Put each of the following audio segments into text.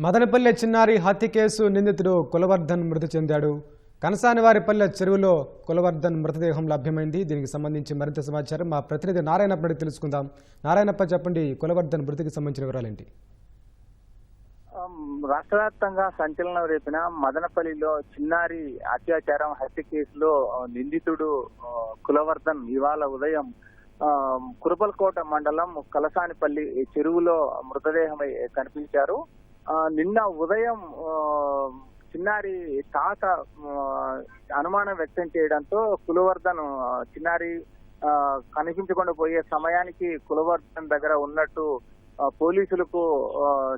మదనపల్లె చిన్నారి హత్య కేసు నిందితుడు కులవర్ధన్ మృతి చెందాడు. కనసానివారిపల్లె చెరువులో కులవర్ధన్ మృతదేహం లభ్యమైంది. దీనికి సంబంధించి మరింత సమాచారం మా ప్రతినిధి నారాయణప్ప తెలుసుకుందాం. నారాయణప్ప, చెప్పండి, కులవర్ధన్ మృతికి సంబంధించిన వివరాలేంటి? రాష్ట్ర వ్యాప్తంగా సంచలనం రేపిన మదనపల్లిలో చిన్నారి అత్యాచారం హత్య కేసులో నిందితుడు కులవర్ధన్ ఇవాళ ఉదయం కురబల్కోట మండలం కలసానిపల్లి చెరువులో మృతదేహమై కనిపించారు. నిన్న ఉదయం చిన్నారి తాత అనుమానం వ్యక్తం చేయడంతో కులవర్ధన్ చిన్నారి కనిపించకుండా పోయే సమయానికి కులవర్ధన్ దగ్గర ఉన్నట్టు పోలీసులకు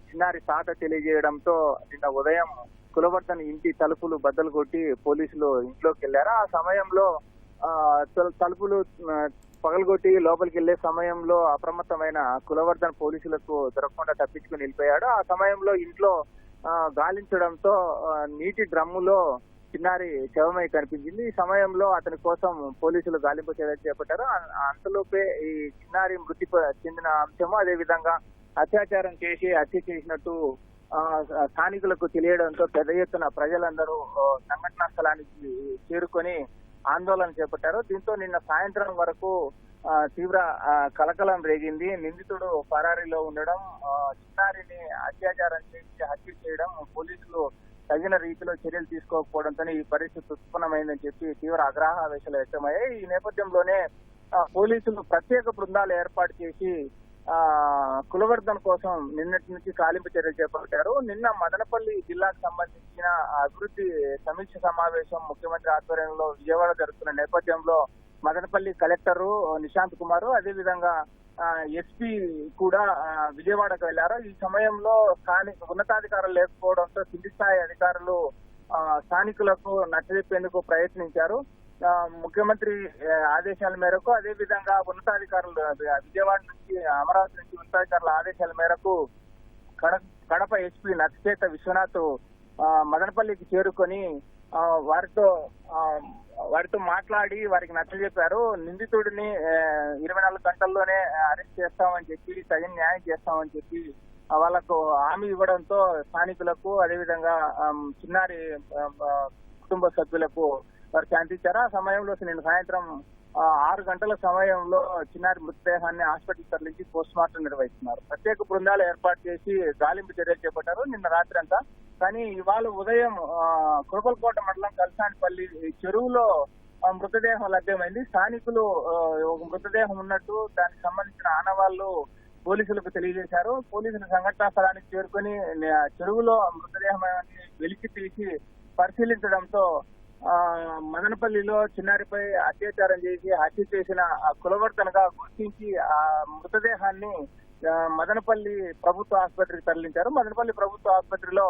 చిన్నారి తాత తెలియజేయడంతో నిన్న ఉదయం కులవర్ధన్ ఇంటి తలుపులు బద్దలు కొట్టి పోలీసులు ఇంట్లోకి వెళ్లారు. ఆ సమయంలో తలుపులు పగలగొట్టి లోపలికి వెళ్లే సమయంలో అప్రమత్తమైన కులవర్ధన్ పోలీసులకు దొరకకుండా తప్పించుకుని వెళ్ళిపోయాడు. ఆ సమయంలో ఇంట్లో గాలించడంతో నీటి డ్రమ్ములో చిన్నారి శవమై కనిపించింది. ఈ సమయంలో అతని కోసం పోలీసులు గాలింపు చర్యలు చేపట్టారు. అంతలోపే ఈ చిన్నారి మృతి చెందిన అంశము, అదేవిధంగా అత్యాచారం చేసి హత్య చేసినట్టు స్థానికులకు తెలియడంతో పెద్ద ఎత్తున ప్రజలందరూ సంఘటనా స్థలానికి చేరుకొని ఆందోళన చేపట్టారు. దీంతో నిన్న సాయంత్రం వరకు తీవ్ర కలకలం రేగింది. నిందితుడు పరారీలో ఉండడం, చిన్నారిని అత్యాచారం చేసి హత్య చేయడం, పోలీసులు తగిన రీతిలో చర్యలు తీసుకోకపోవడంతో ఈ పరిస్థితి ఉత్పన్నమైందని చెప్పి తీవ్ర ఆగ్రహావేశాలు వ్యక్తమయ్యాయి. ఈ నేపథ్యంలోనే పోలీసులు ప్రత్యేక బృందాలు ఏర్పాటు చేసి కులవర్ధన్ కోసం నిన్నటి నుంచి గాలింపు చర్యలు చేపట్టారు. నిన్న మదనపల్లి జిల్లాకు సంబంధించిన అభివృద్ధి సమీక్ష సమావేశం ముఖ్యమంత్రి ఆధ్వర్యంలో విజయవాడ జరుగుతున్న నేపథ్యంలో మదనపల్లి కలెక్టరు నిశాంత్ కుమార్, అదేవిధంగా ఎస్పీ కూడా విజయవాడకు వెళ్లారు. ఈ సమయంలో స్థానిక ఉన్నతాధికారులు లేకపోవడంతో కింది స్థాయి అధికారులు స్థానికులకు నచ్చజెప్పేందుకు ప్రయత్నించారు. ముఖ్యమంత్రి ఆదేశాల మేరకు, అదేవిధంగా ఉన్నతాధికారులు విజయవాడ నుంచి అమరావతి నుంచి ఉన్నతాధికారుల ఆదేశాల మేరకు కడప ఎస్పీ నచ్చచేత విశ్వనాథ్ మదనపల్లికి చేరుకొని వారితో మాట్లాడి వారికి నచ్చజెప్పారు. నిందితుడిని 24 గంటల్లోనే అరెస్ట్ చేస్తామని చెప్పి, తగిన న్యాయం చేస్తామని చెప్పి వాళ్లకు హామీ ఇవ్వడంతో స్థానికులకు, అదేవిధంగా చిన్నారి కుటుంబ సభ్యులకు వారు శాంతించారు. ఆ సమయంలో నిన్న సాయంత్రం 6 గంటల సమయంలో చిన్నారి మృతదేహాన్ని హాస్పిటల్ తరలించి పోస్ట్ మార్టం నిర్వహిస్తున్నారు. ప్రత్యేక బృందాలు ఏర్పాటు చేసి గాలింపు చర్యలు చేపట్టారు నిన్న రాత్రి అంతా. కానీ ఇవాళ ఉదయం కురబల్కోట మండలం కలసానిపల్లి చెరువులో మృతదేహం లభ్యమైంది. స్థానికులు ఒక మృతదేహం ఉన్నట్టు దానికి సంబంధించిన ఆనవాళ్లు పోలీసులకు తెలియజేశారు. పోలీసులు సంఘటనా స్థలానికి చేరుకొని చెరువులో మృతదేహాన్ని వెలికి తీసి పరిశీలించడంతో మదనపల్లిలో చిన్నారిపై అత్యాచారం చేసి హత్య చేసిన కులవర్ధన్గా గుర్తించి ఆ మృతదేహాన్ని మదనపల్లి ప్రభుత్వ ఆసుపత్రికి తరలించారు. మదనపల్లి ప్రభుత్వ ఆసుపత్రిలో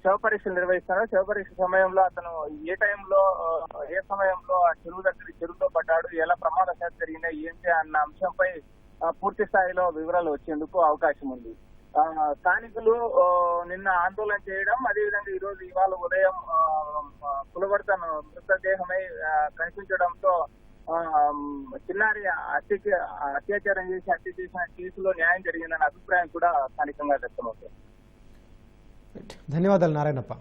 శవ పరీక్షలు నిర్వహిస్తున్నారు. శవ పరీక్ష సమయంలో అతను ఏ సమయంలో ఆ చెరువులో పడ్డాడు, ఎలా ప్రమాదశాత్తు జరిగినాయి, ఏంటి అన్న అంశంపై పూర్తి స్థాయిలో వివరాలు వచ్చేందుకు అవకాశం ఉంది. స్థానికులు నిన్న ఆందోళన చేయడం, అదేవిధంగా ఇవాళ ఉదయం కులవర్ధన్ మృతదేహమై కనిపించడంతో చిన్నారి అత్యాచారం చేసి హత్య చేసిన కేసులో న్యాయం జరిగిందన్న అభిప్రాయం కూడా స్థానికంగా వ్యక్తమవుతుంది. ధన్యవాదాలు నారాయణప్ప.